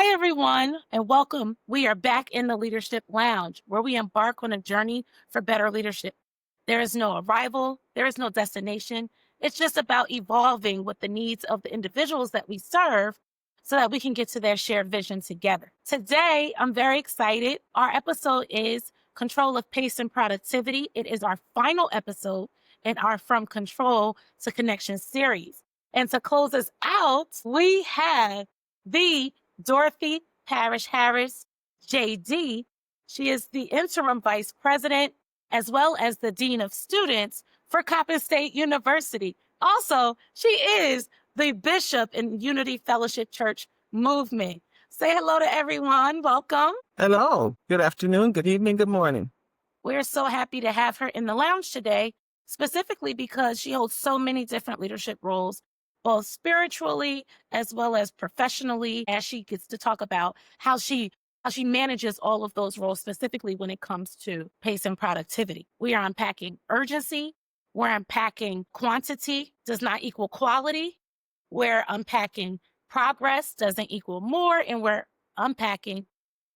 Hi, everyone, and welcome. We are back in the Leadership Lounge, where we embark on a journey for better leadership. There is no arrival, there is no destination. It's just about evolving with the needs of the individuals that we serve so that we can get to their shared vision together. Today, I'm very excited. Our episode is Control of Pace and Productivity. It is our final episode in our From Control to Connection series. And to close us out, we have the Dorothy Parrish-Harris, JD. She is the Interim Vice President as well as the Dean of Students for Coppin State University. Also, she is the Bishop in Unity Fellowship Church Movement. Say hello to everyone. Welcome. Hello. Good afternoon, good evening, good morning. We're so happy to have her in the lounge today, specifically because she holds so many different leadership roles, both spiritually as well as professionally, as she gets to talk about how she manages all of those roles, specifically when it comes to pace and productivity. We are unpacking urgency. We're unpacking quantity does not equal quality. We're unpacking progress doesn't equal more. And we're unpacking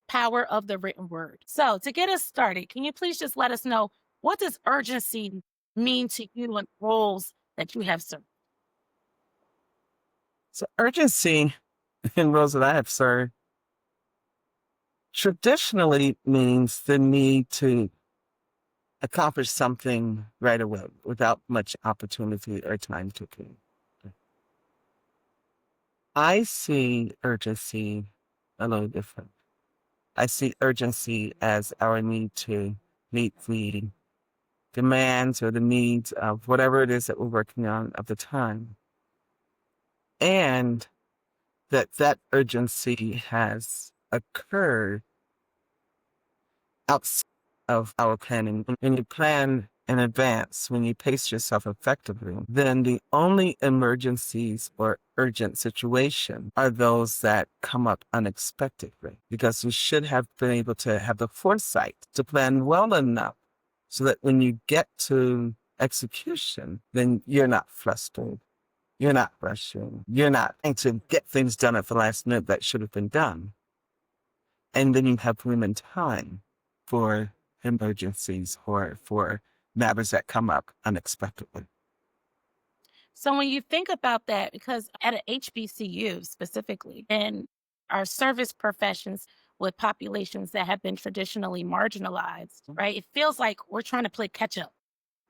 power of the written word. So to get us started, can you please just let us know, what does urgency mean to you and roles that you have served? So urgency in roles that I have served traditionally means the need to accomplish something right away without much opportunity or time to think. I see urgency a little different. I see urgency as our need to meet the demands or the needs of whatever it is that we're working on at the time. And that urgency has occurred outside of our planning. When you plan in advance, when you pace yourself effectively, then the only emergencies or urgent situations are those that come up unexpectedly, because you should have been able to have the foresight to plan well enough so that when you get to execution, then you're not frustrated. You're not rushing. You're not trying to get things done at the last minute that should have been done. And then you have room and time for emergencies or for matters that come up unexpectedly. So when you think about that, because at an HBCU specifically, and our service professions with populations that have been traditionally marginalized, right? It feels like we're trying to play catch up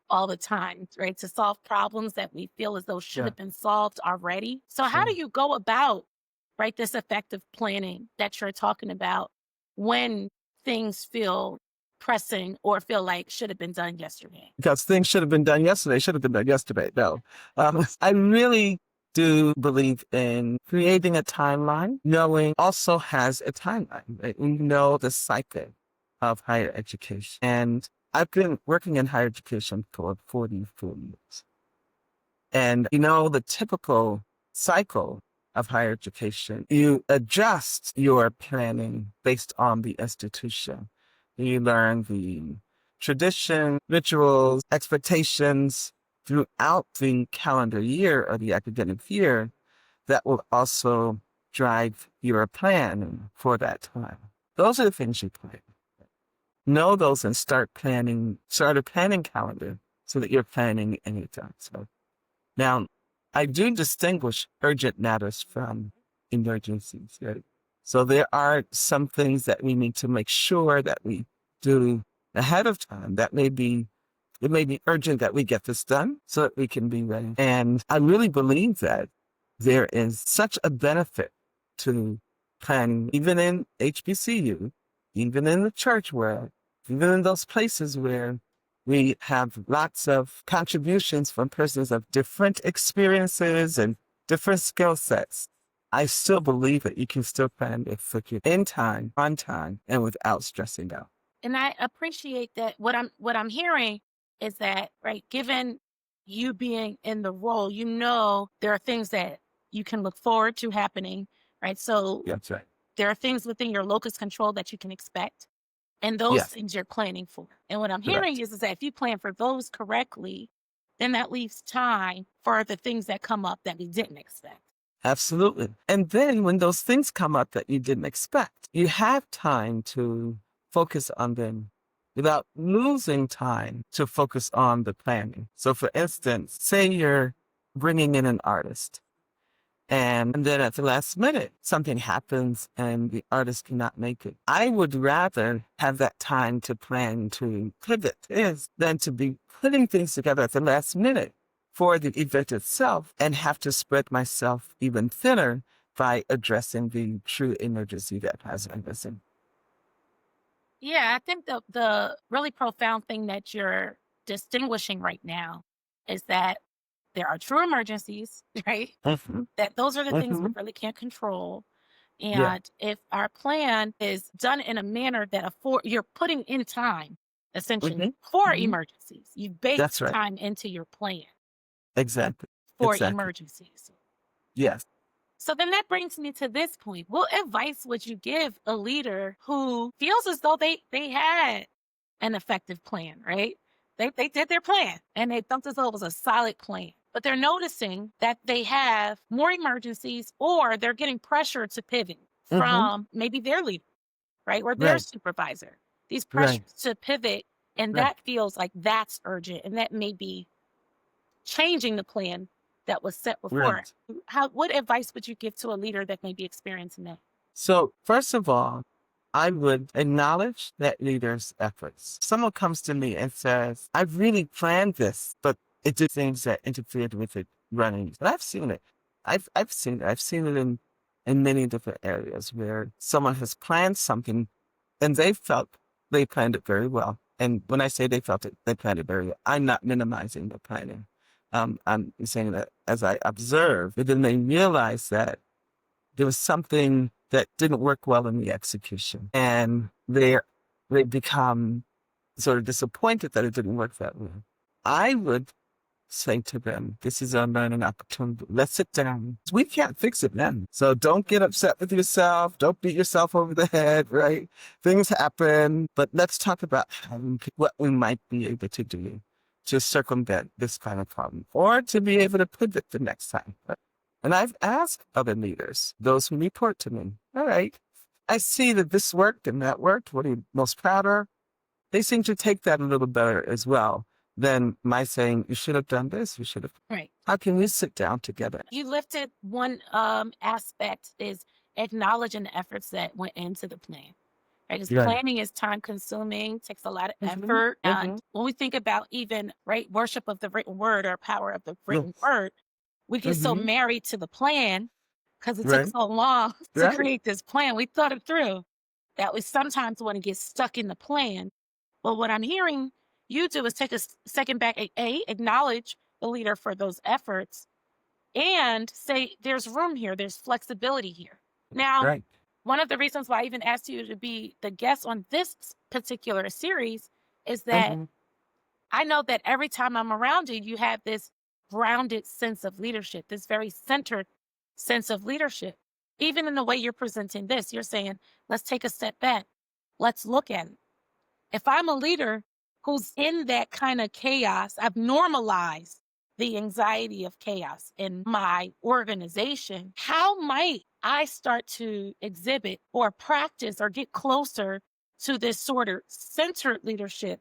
all the time, right? To solve problems that we feel as though should have been solved already. So how do you go about, right, this effective planning that you're talking about when things feel pressing or feel like should have been done yesterday? Because things should have been done yesterday, should have been done yesterday. No. I really do believe in creating a timeline. Knowing also has a timeline. Right? We know the cycle of higher education. And I've been working in higher education for 44 years. And the typical cycle of higher education, you adjust your planning based on the institution. You learn the tradition, rituals, expectations throughout the calendar year or the academic year that will also drive your plan for that time. Those are the things you plan. Know those and start a planning calendar so that you're planning anytime. So now, I do distinguish urgent matters from emergencies. Right? So there are some things that we need to make sure that we do ahead of time. It may be urgent that we get this done so that we can be ready. And I really believe that there is such a benefit to planning, even in HBCU, even in the church world, even in those places where we have lots of contributions from persons of different experiences and different skill sets. I still believe that you can still plan effectively in time, on time, and without stressing out. And I appreciate that. What I'm hearing is that, right, given you being in the role, there are things that you can look forward to happening, right? So That's right. there are things within your locus control that you can expect, and those things you're planning for. And what I'm hearing is that if you plan for those correctly, then that leaves time for the things that come up that we didn't expect. Absolutely. And then when those things come up that you didn't expect, you have time to focus on them without losing time to focus on the planning. So for instance, say you're bringing in an artist and then at the last minute, something happens and the artist cannot make it. I would rather have that time to plan to pivot than to be putting things together at the last minute for the event itself and have to spread myself even thinner by addressing the true emergency that has been missing. Yeah, I think the really profound thing that you're distinguishing right now is that there are true emergencies, right? Mm-hmm. That those are the things we Mm-hmm. really can't control. Yeah. And if our plan is done in a manner that you're putting in time, essentially, Mm-hmm. for Mm-hmm. emergencies. You've baked That's right. time into your plan Exactly. for Exactly. emergencies. Yes. So then that brings me to this point. What advice would you give a leader who feels as though they had an effective plan, right? They did their plan and they felt as though it was a solid plan. But they're noticing that they have more emergencies or they're getting pressure to pivot Mm-hmm. from maybe their leader, right? Or their Right. supervisor. These Right. pressures to pivot, and Right. that feels like that's urgent and that may be changing the plan that was set before. Right. What advice would you give to a leader that may be experiencing that? So first of all, I would acknowledge that leader's efforts. Someone comes to me and says, I've really planned this, but it did things that interfered with it running. But I've seen it. I've seen it. I've seen it in many different areas where someone has planned something and they felt they planned it very well. And when I say they felt it, they planned it very well. I'm not minimizing the planning. I'm saying that as I observe, but then they realize that there was something that didn't work well in the execution. And they become sort of disappointed that it didn't work that way. I would say to them, this is a learning opportunity. Let's sit down. We can't fix it then. So don't get upset with yourself. Don't beat yourself over the head, right? Things happen, but let's talk about what we might be able to do to circumvent this kind of problem or to be able to pivot the next time. And I've asked other leaders, those who report to me, all right, I see that this worked and that worked. What are you most proud of? They seem to take that a little better as well than my saying, you should have done this, you should have. Right. How can we sit down together? You lifted one aspect is acknowledging the efforts that went into the plan. Right? Because Right. planning is time consuming, takes a lot of Mhm, effort. And mhm. when we think about even right worship of the written word or power of the written Yes. word, we get so Mhm. married to the plan because it took Right. so long to Right. create this plan. We thought it through that we sometimes want to get stuck in the plan. But what I'm hearing you do is take a second back, acknowledge the leader for those efforts and say, there's room here, there's flexibility here. Now, Right. one of the reasons why I even asked you to be the guest on this particular series is that Mhm. I know that every time I'm around you, you have this grounded sense of leadership, this very centered sense of leadership. Even in the way you're presenting this, you're saying, let's take a step back. Let's look at it. If I'm a leader who's in that kind of chaos, I've normalized the anxiety of chaos in my organization. How might I start to exhibit or practice or get closer to this sort of centered leadership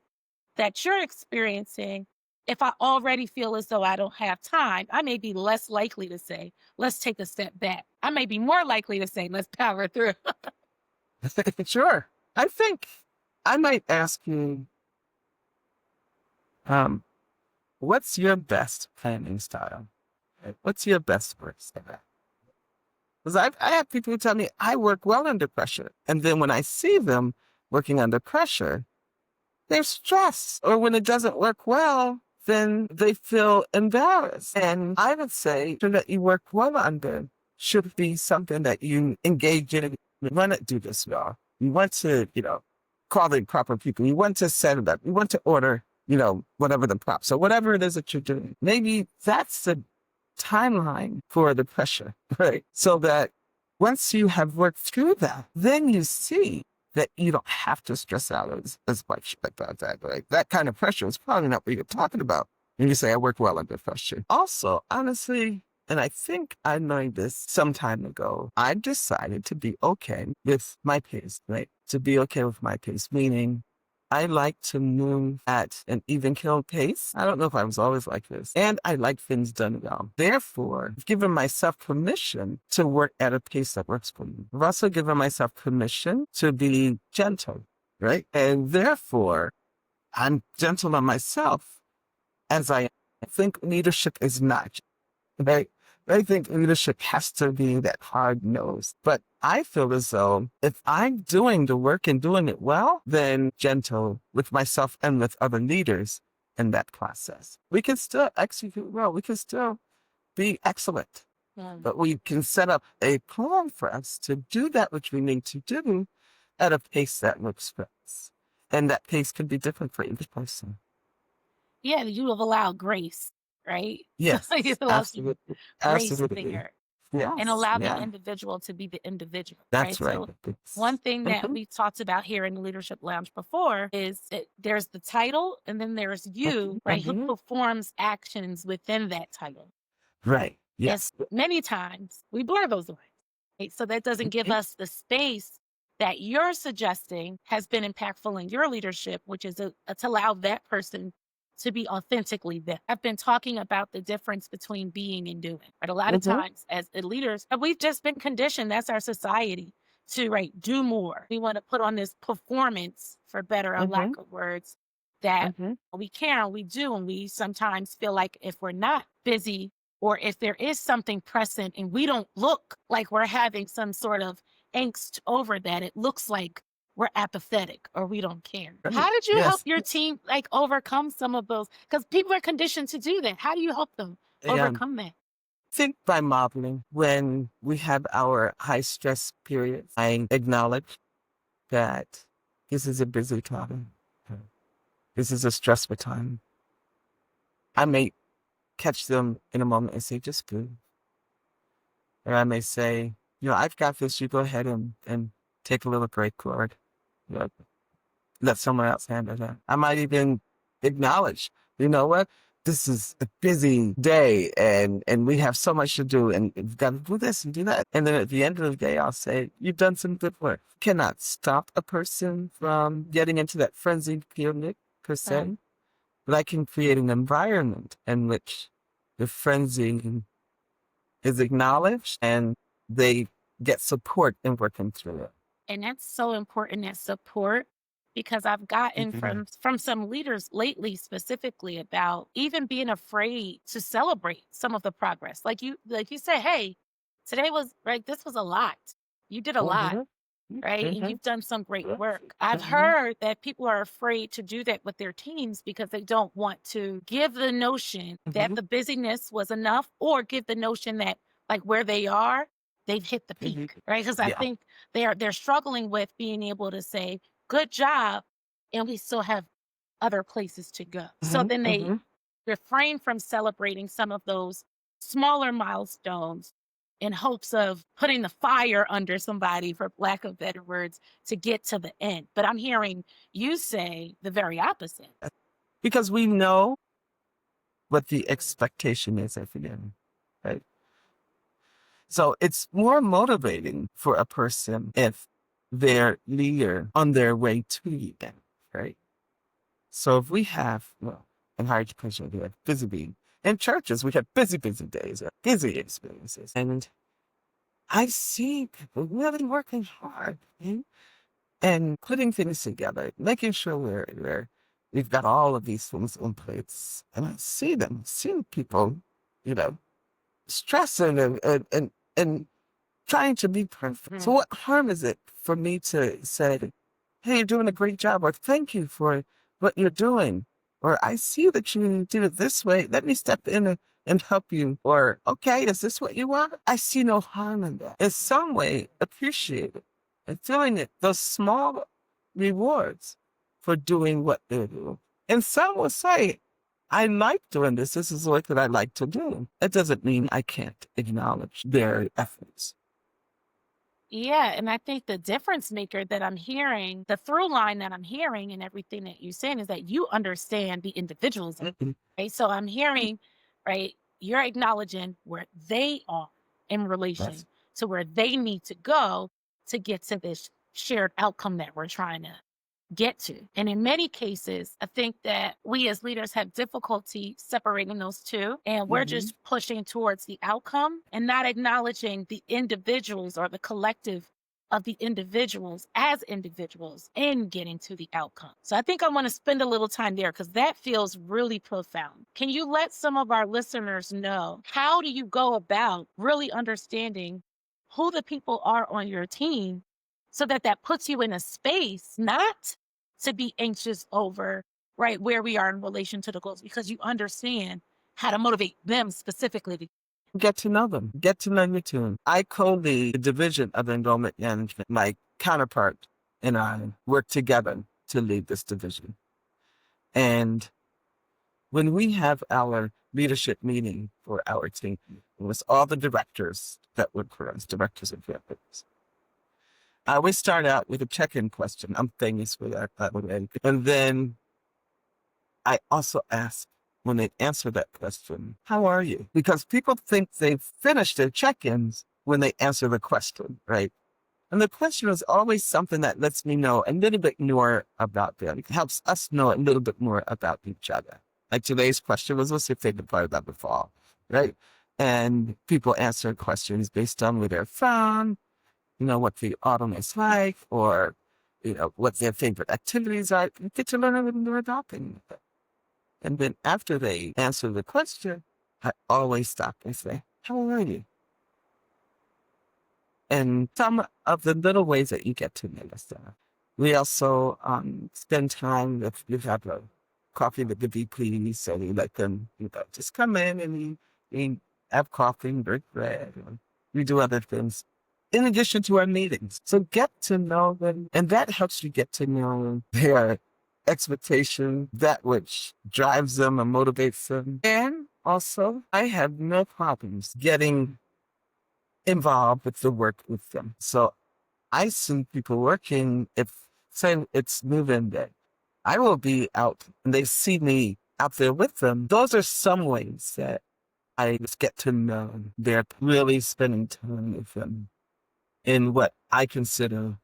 that you're experiencing? If I already feel as though I don't have time, I may be less likely to say, let's take a step back. I may be more likely to say, let's power through. Sure. I think I might ask you, um, what's your best planning style? What's your best work style? Because I have people who tell me I work well under pressure. And then when I see them working under pressure, they're stressed. Or when it doesn't work well, then they feel embarrassed. And I would say that you work well under should be something that you engage in. You want to do this well. You want to, call the proper people. You want to set it up. You want to order, whatever the props. So whatever it is that you're doing, maybe that's the timeline for the pressure, right? So that once you have worked through that, then you see that you don't have to stress out as much about that, right? That kind of pressure is probably not what you're talking about when you say I work well under pressure. Also, honestly, And I think I learned this some time ago. I decided to be okay with my pace, right? To be okay with my pace, meaning I like to move at an even keel pace. I don't know if I was always like this. And I like things done well. Therefore, I've given myself permission to work at a pace that works for me. I've also given myself permission to be gentle, right? And therefore, I'm gentle on myself as I think leadership is not, right? I think leadership has to be that hard nose. But I feel as though if I'm doing the work and doing it well, then gentle with myself and with other leaders in that process. We can still execute well. We can still be excellent. But we can set up a plan for us to do that which we need to do at a pace that works for us. And that pace can be different for each person. Yeah, you have allowed grace, right? Yes, You allow some absolutely. grace Absolutely. there and Yes, allow the yeah, individual to be the individual, right? that's right. So one thing that Mhm, we talked about here in the Leadership Lounge before is that there's the title and then there's you, right? Who mhm. performs actions within that title. Right. And Yes. many times we blur those lines, right? So that doesn't give Mhm, us the space that you're suggesting has been impactful in your leadership, which is to allow that person to be authentically them. I've been talking about the difference between being and doing. Right? A lot of mhm, times as leaders, we've just been conditioned, that's our society, to do more. We want to put on this performance, for better or lack mhm, of words, that mhm, we can, we do, and we sometimes feel like if we're not busy or if there is something present and we don't look like we're having some sort of angst over that, it looks like we're apathetic or we don't care. right. How did you help Yes. your team overcome some of those? Because people are conditioned to do that. How do you help them And overcome that? think by modeling when we have our high stress periods, I acknowledge that this is a busy time. This is a stressful time. I may catch them in a moment and say, just good. Or I may say, I've got this. You go ahead and take a little break, Lord. You know, let someone else handle that. I might even acknowledge, you know what? This is a busy day and we have so much to do and we've got to do this and do that. And then at the end of the day, I'll say, you've done some good work. Cannot stop a person from getting into that frenzied period per se, but I can create an environment in which the frenzy is acknowledged and they get support in working through it. And that's so important, that support, because I've gotten Mhm. from some leaders lately specifically about even being afraid to celebrate some of the progress. Like you said, hey, today was right, this was a lot. You did a lot, Mhm. right? And Mhm. you've done some great Yes. work. I've Mhm. heard that people are afraid to do that with their teams because they don't want to give the notion that Mhm. the busyness was enough or give the notion that where they are, they've hit the Mhm. peak, right? Because I Yeah. think they're struggling with being able to say, good job, and we still have other places to go. So Mhm. then they Mhm. refrain from celebrating some of those smaller milestones in hopes of putting the fire under somebody, for lack of better words, to get to the end. But I'm hearing you say the very opposite. Because we know what the expectation is at the end, right? So it's more motivating for a person if they're leader on their way to the end, right? So if we have, well, in higher education, we have busy being. In churches, we have busy, busy days, busy experiences. And I see people really working hard, right? And putting things together, making sure we've got all of these things in place. And I see them, seeing people, you know, stressing and trying to be perfect. So Mhm. what harm is it for me to say, hey, you're doing a great job, or thank you for what you're doing, or I see that you did it this way. Let me step in and help you. Or, okay, is this what you want? I see no harm in that. In some way, appreciate it and feeling it, those small rewards for doing what they do. And some will say, I like doing this. This is the work that I like to do. It doesn't mean I can't acknowledge their efforts. Yeah, and I think the difference maker that I'm hearing, the through line that I'm hearing and everything that you're saying is that you understand the individualism, Mhm. right? So I'm hearing, right, you're acknowledging where they are in relation Yes. to where they need to go to get to this shared outcome that we're trying to get to. And in many cases, I think that we as leaders have difficulty separating those two. And we're Mm-hmm. just pushing towards the outcome and not acknowledging the individuals or the collective of the individuals as individuals in getting to the outcome. So I think I want to spend a little time there because that feels really profound. Can you let some of our listeners know, how do you go about really understanding who the people are on your team so that that puts you in a space not to be anxious over, right, where we are in relation to the goals, because you understand how to motivate them specifically to Get to know them. Get to know your team. I co-lead the division of enrollment management. My counterpart and I work together to lead this division. And when we have our leadership meeting for our team, it was all the directors that work for us, directors and directors. I always start out with a check-in question. I'm famous for that, by the way. And then I also ask, when they answer that question, how are you? Because people think they've finished their check-ins when they answer the question, right? And the question is always something that lets me know a little bit more about them. It helps us know a little bit more about each other. Like today's question was, what's your favorite part about the fall, right? And people answer questions based on where they're from, what the autumn is like, or, what their favorite activities are. You get to learn a little more about them. And then after they answer the question, I always stop and say, how are you? And some of the little ways that you get to know yourself. We also spend time if you have a coffee with the VP, so we let them, just come in and we have coffee and drink bread. And we do other things in addition to our meetings. So get to know them, and that helps you get to know their expectation, that which drives them and motivates them. And also, I have no problems getting involved with the work with them. So I see people working, if say it's move-in day, I will be out and they see me out there with them. Those are some ways that I just get to know they're really spending time with them in what I consider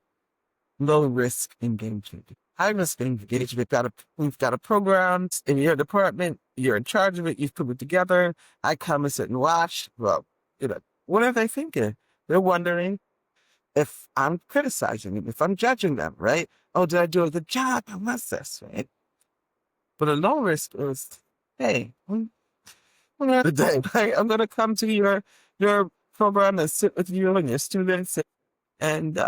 low risk engagement. High risk engagement, we've got a program in your department, you're in charge of it, you've put it together. I come and sit and watch. Well, what are they thinking? They're wondering if I'm criticizing them, if I'm judging them, right? Oh, did I do a good job? I must this, right? But a low risk is, hey, today, right? I'm gonna come to your program and sit with you and your students and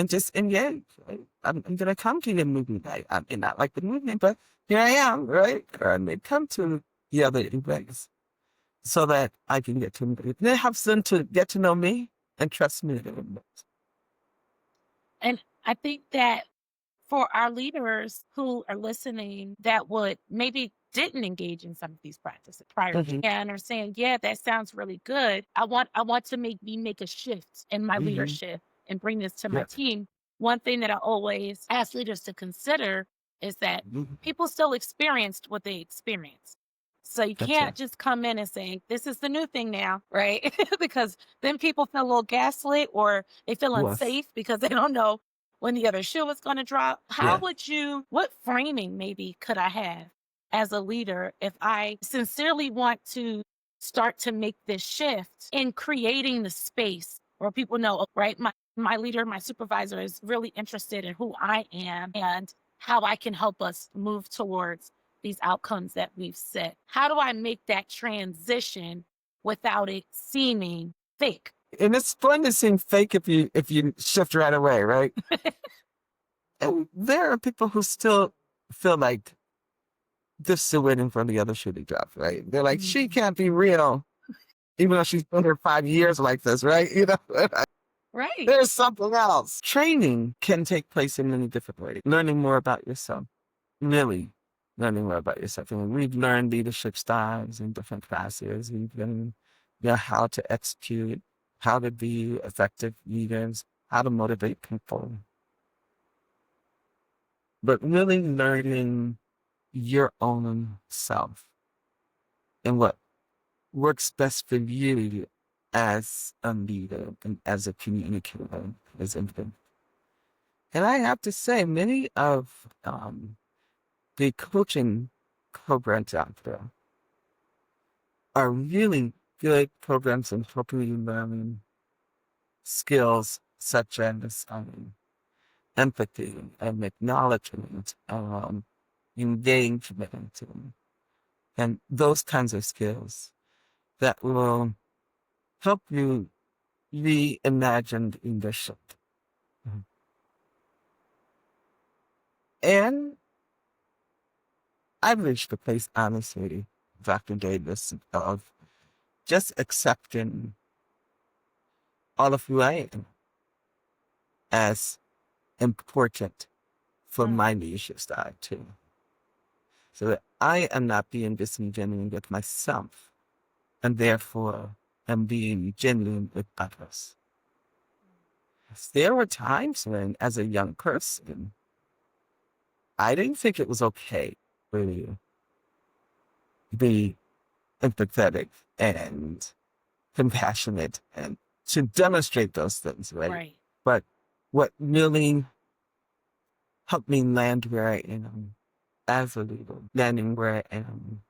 just engage. Right? I'm gonna come to your movie night. I may not like the movie, but here I am, right? Or I may come to the other events so that I can get to know you. It helps them to get to know me and trust me a little bit. And I think that for our leaders who are listening that would maybe didn't engage in some of these practices prior Mhm. and are saying, yeah, that sounds really good. I want to make a shift in my Mhm. leadership and bring this to my Yeah. team. One thing that I always ask leaders to consider is that Mhm. people still experienced what they experienced. So you That's can't right. just come in and say, this is the new thing now, right? Because then people feel a little gaslit or they feel Yes. unsafe because they don't know when the other shoe is going to drop. Yeah. What framing maybe could I have as a leader if I sincerely want to start to make this shift in creating the space where people know, oh, right, my leader, my supervisor is really interested in who I am and how I can help us move towards these outcomes that we've set. How do I make that transition without it seeming fake? And it's fun to seem fake if you shift right away, right? And there are people who still feel like they're still waiting for the other shoe to drop, right? They're like, she can't be real, even though she's been here 5 years like this, right? Right. There's something else. Training can take place in many different ways. Learning more about yourself, really learning more about yourself. And we've learned leadership styles in different classes. We've learned how to execute, how to be effective leaders, how to motivate people. But really learning your own self and what works best for you as a leader and as a communicator, as infant. And I have to say, many of the coaching programs out there are really good programs in helping you learn skills such as empathy and acknowledgement, engagement, and those kinds of skills that will help you reimagine leadership. And I've reached the place, honestly, Dr. Davis, of just accepting all of who I am as important for my leadership style, too. So that I am not being disingenuous with myself, and therefore am being genuine with others. There were times when, as a young person, I didn't think it was okay to be empathetic and compassionate and to demonstrate those things, right? Right. But what really helped me land where I am as a leader, landing where I am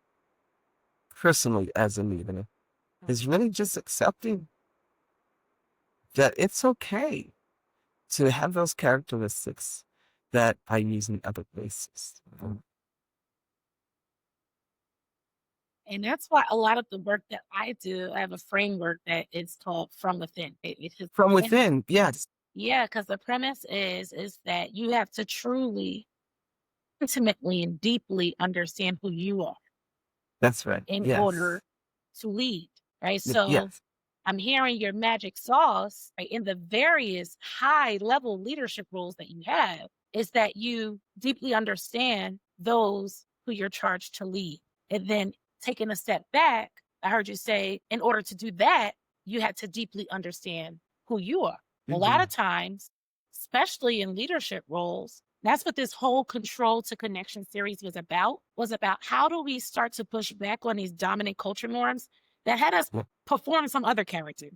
personally as a leader, is really just accepting that it's okay to have those characteristics that I use in other places. And that's why a lot of the work that I do, I have a framework that is called From Within. It's just, From and within, yes, yeah, because the premise is that you have to truly, intimately, and deeply understand who you are that's right. in Yes, order to lead, right? So yes. I'm hearing your magic sauce, right, in the various high level leadership roles that you have is that you deeply understand those who you're charged to lead. And then taking a step back, I heard you say, in order to do that, you had to deeply understand who you are. A lot Mhm. of times, especially in leadership roles, that's what this whole Control to Connection series was about how do we start to push back on these dominant culture norms that had us Yeah, perform some other character,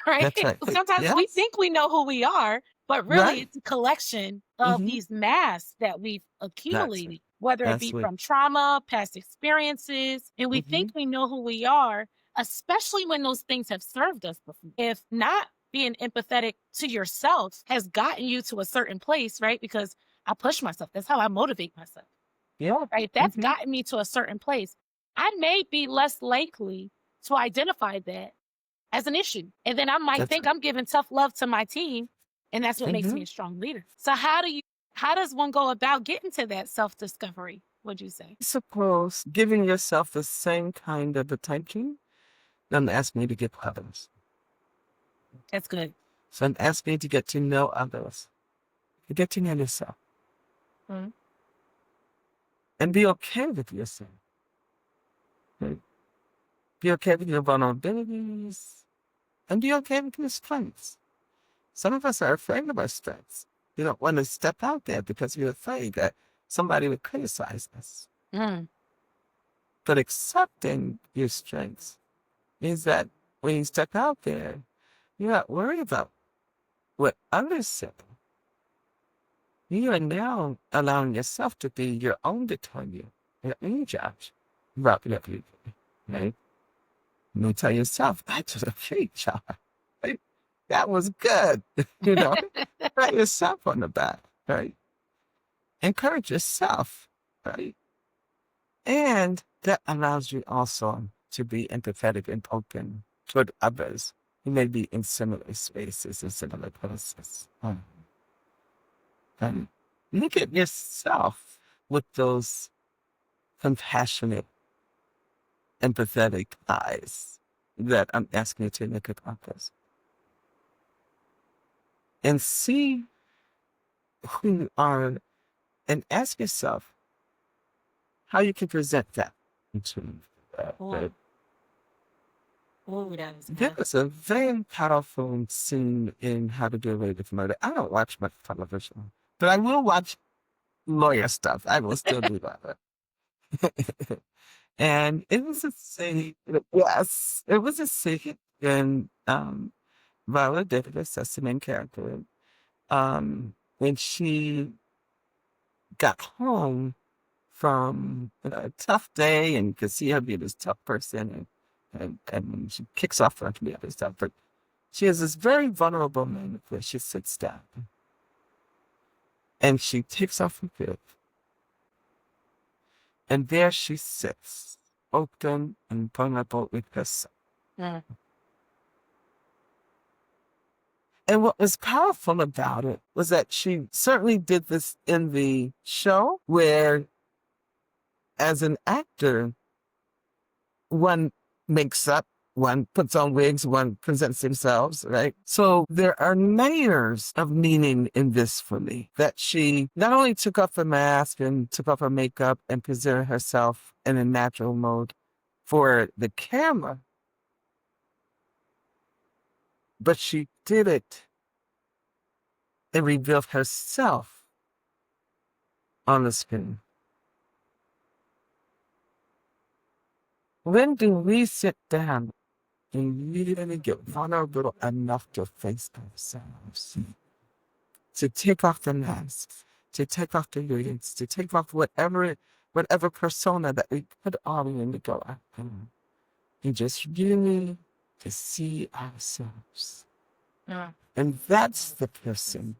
right? that's right. Sometimes we Yes, think we know who we are, but really right. it's a collection of Mm-hmm. these masks that we've That's right. accumulated, whether it That's be right. from trauma, past experiences, and we Mm-hmm. think we know who we are, especially when those things have served us before. If not being empathetic to yourself has gotten you to a certain place, right? Because I push myself. That's how I motivate myself, Yeah. right? That's Mm-hmm. gotten me to a certain place. I may be less likely to identify that as an issue. And then I might That's think right. I'm giving tough love to my team. And that's what makes Mm-hmm. me a strong leader. So how does one go about getting to that self-discovery? Would you say? Suppose giving yourself the same kind of attention, then ask me to give others. That's good. So then ask me to get to know others, to get to know yourself, Mhm. and be okay with yourself. Right? Be okay with your vulnerabilities, and be okay with your strengths. Some of us are afraid of our strengths. We don't want to step out there because we're afraid that somebody would criticize us. Mm. But accepting your strengths means that when you step out there, you're not worried about what others say. You are now allowing yourself to be your own determiner, your own judge about what you do. Right? You tell yourself, I did a great job. Right? That was good. you know, pat yourself on the back, right? Encourage yourself, right? And that allows you also to be empathetic and open toward others who may be in similar spaces and similar places. And look at yourself with those compassionate, empathetic eyes that I'm asking you to look at others. And see who you are and ask yourself how you can present that to Oh, oh, that was there good. was a very powerful scene in How to Get Away with Murder. I don't watch much television, but I will watch lawyer stuff. I will still do that. And it was a scene, yes, it was a scene in Viola Davis, that's the main character, when she got home from a tough day and you could see her be this tough person and she kicks off her to be this tough, but she has this very vulnerable moment where she sits down and she takes off her bib and there she sits, open and vulnerable with herself. Mm. And what was powerful about it was that she certainly did this in the show where, as an actor, one makes up, one puts on wigs, one presents themselves, right? So there are layers of meaning in this for me, that she not only took off the mask and took off her makeup and presented herself in a natural mode for the camera, but she did it and revealed herself on the screen. When do we sit down and really get vulnerable enough to face ourselves, to take off the masks, to take off the wigs, to take off whatever persona that we put on when we go out there, and just really to see ourselves? Mm. And that's the person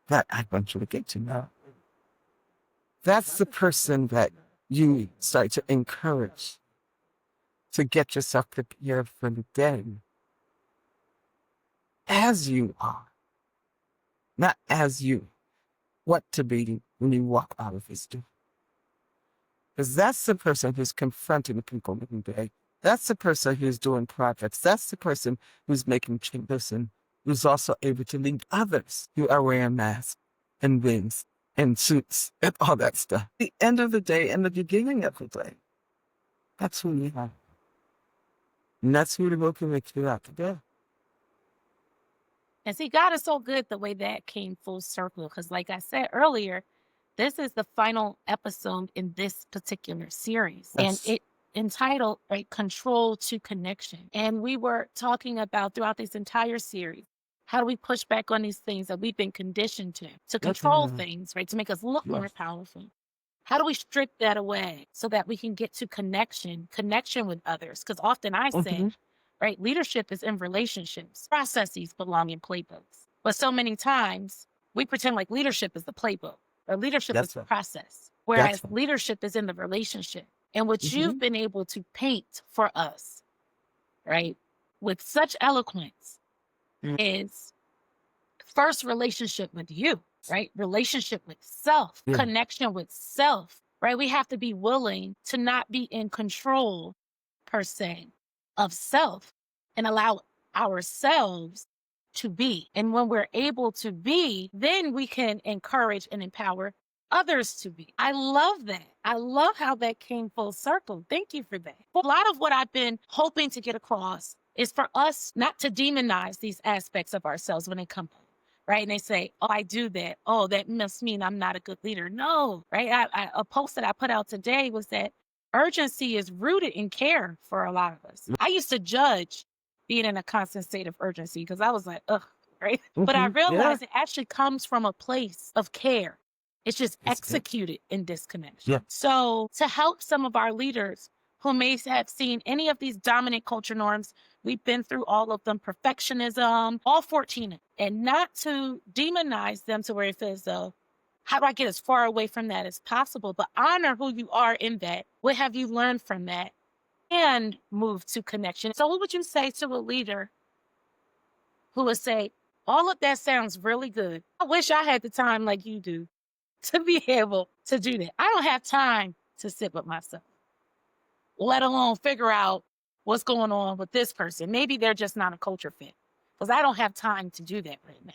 that I want you to get to know. That's the person that you start to encourage to get yourself prepared for the day as you are, not as you want to be when you walk out of this door. Because that's the person who's confronting people every day. That's the person who's doing projects. That's the person who's making changes and who's also able to lead others who are wearing masks and wigs and suits and all that stuff. At the end of the day and the beginning of the day, that's who we are. And that's who the book can make you out to be. And see, God is so good the way that came full circle. Because, like I said earlier, this is the final episode in this particular series. And Yes. it entitled, right, Control to Connection. And we were talking about throughout this entire series, how do we push back on these things that we've been conditioned to control Mhm. things, right, to make us look more Yes. powerful? How do we strip that away so that we can get to connection with others? Because often I say, Mhm. right, leadership is in relationships. Processes belong in playbooks. But so many times we pretend like leadership is the playbook or leadership is That's the right. process, That's whereas right. leadership is in the relationship. And what you've Mhm. been able to paint for us, right, with such eloquence Mm. is first relationship with you, right? Relationship with self, Yeah. connection with self, right? We have to be willing to not be in control per se of self and allow ourselves to be. And when we're able to be, then we can encourage and empower others to be. I love that. I love how that came full circle. Thank you for that. A lot of what I've been hoping to get across is for us not to demonize these aspects of ourselves when they come up. Right. And they say, oh, I do that. Oh, that must mean I'm not a good leader. No. Right. A post that I put out today was that urgency is rooted in care for a lot of us. I used to judge being in a constant state of urgency because I was like, ugh. Right. But I Mhm. Yeah. realized it actually comes from a place of care. It's just It's good. executed in disconnection. Yeah. So to help some of our leaders who may have seen any of these dominant culture norms, we've been through all of them, perfectionism, all 14, and not to demonize them to where it feels though, how do I get as far away from that as possible? But honor who you are in that. What have you learned from that? And move to connection. So what would you say to a leader who would say, all of that sounds really good. I wish I had the time like you do to be able to do that. I don't have time to sit with myself, let alone figure out what's going on with this person. Maybe they're just not a culture fit because I don't have time to do that right now.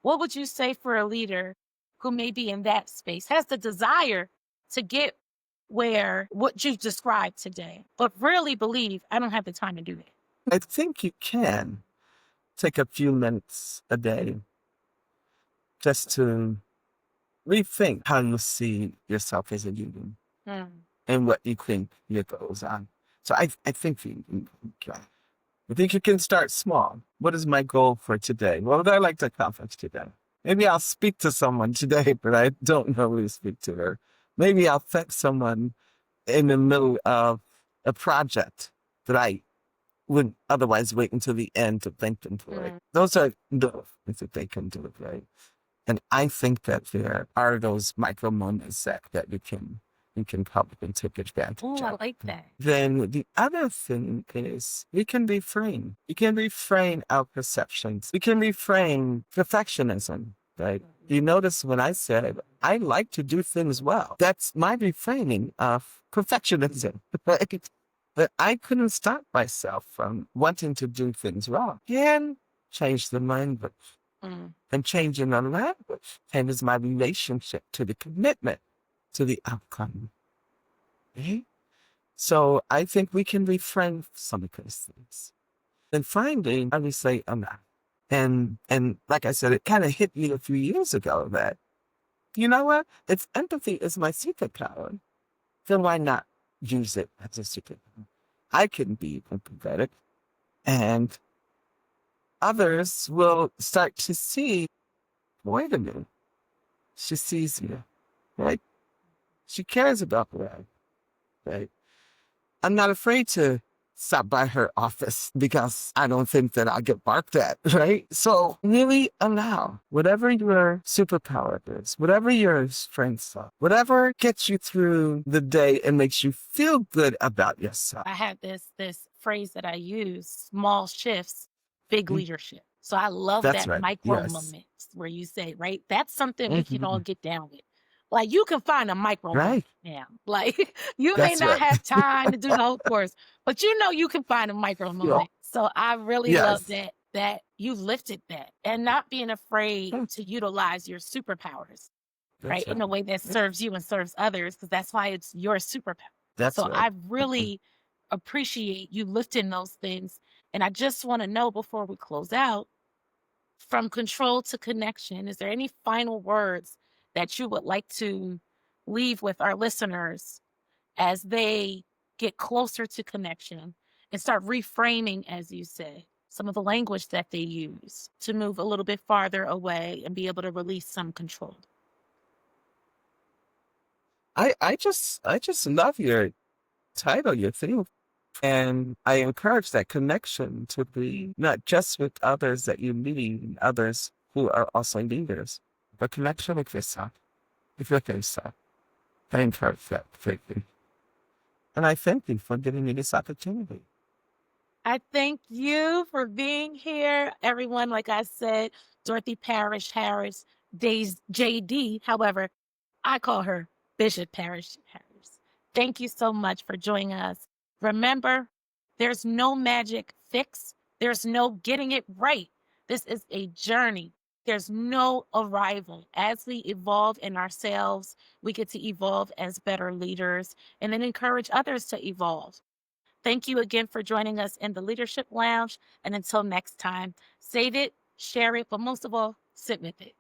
What would you say for a leader who may be in that space, has the desire to get where what you've described today, but really believe I don't have the time to do that? I think you can take a few minutes a day just to rethink how you see yourself as a human. Mm. and what you think your goals are. So I think I think you can start small. What is my goal for today? What would I like to accomplish today? Maybe I'll speak to someone today, but I don't know who to speak to. Or maybe I'll thank someone in the middle of a project that I would otherwise wait until the end to thank them for it. Those are the things that they can do, right? And I think that there are those micro moments that you can probably take advantage Oh, I of. like that. Then the other thing is we can reframe. We can reframe our perceptions. We can reframe perfectionism, right? You notice when I said I like to do things well, that's my reframing of perfectionism, right? But I couldn't stop myself from wanting to do things wrong. And change the language. And changing the language changes my relationship to the commitment to the outcome. Okay? So I think we can reframe some of those things. And finally, I would say enough. And like I said, it kind of hit me a few years ago that, you know what? If empathy is my superpower, then why not use it as a superpower? I can be empathetic, and others will start to see, wait a minute, she sees me, right? She cares about me, right? I'm not afraid to stop by her office because I don't think that I'll get barked at, right? So really allow whatever your superpower is, whatever your strengths are, whatever gets you through the day and makes you feel good about yourself. I have this phrase that I use: small shifts, big leadership. So I love That's that right. micro Yes. moments where you say, right, that's something we can all get down with. Like, you can find a micro moment Right. now. Like, you may That's not right. have time to do the whole course, but you know you can find a micro Yeah. moment. So I really love Yes. that you lifted that, and not being afraid Yeah. to utilize your superpowers, right, That's in a right. way that serves you and serves others, because that's why it's your superpower. That's So right. I really appreciate you lifting those things. And I just want to know, before we close out, from control to connection, is there any final words that you would like to leave with our listeners as they get closer to connection and start reframing, as you said, some of the language that they use to move a little bit farther away and be able to release some control? I just love your title, your theme. And I encourage that connection to be not just with others that you meet, others who are also leaders, but connection with yourself, with your yourself. I encourage that greatly. And I thank you for giving me this opportunity. I thank you for being here, everyone. Like I said, Dorothy Parrish-Harris, JD. However, I call her Bishop Parrish-Harris. Thank you so much for joining us. Remember, there's no magic fix. There's no getting it right. This is a journey. There's no arrival. As we evolve in ourselves, we get to evolve as better leaders and then encourage others to evolve. Thank you again for joining us in the Leadership Lounge. And until next time, save it, share it, but most of all, sit with it.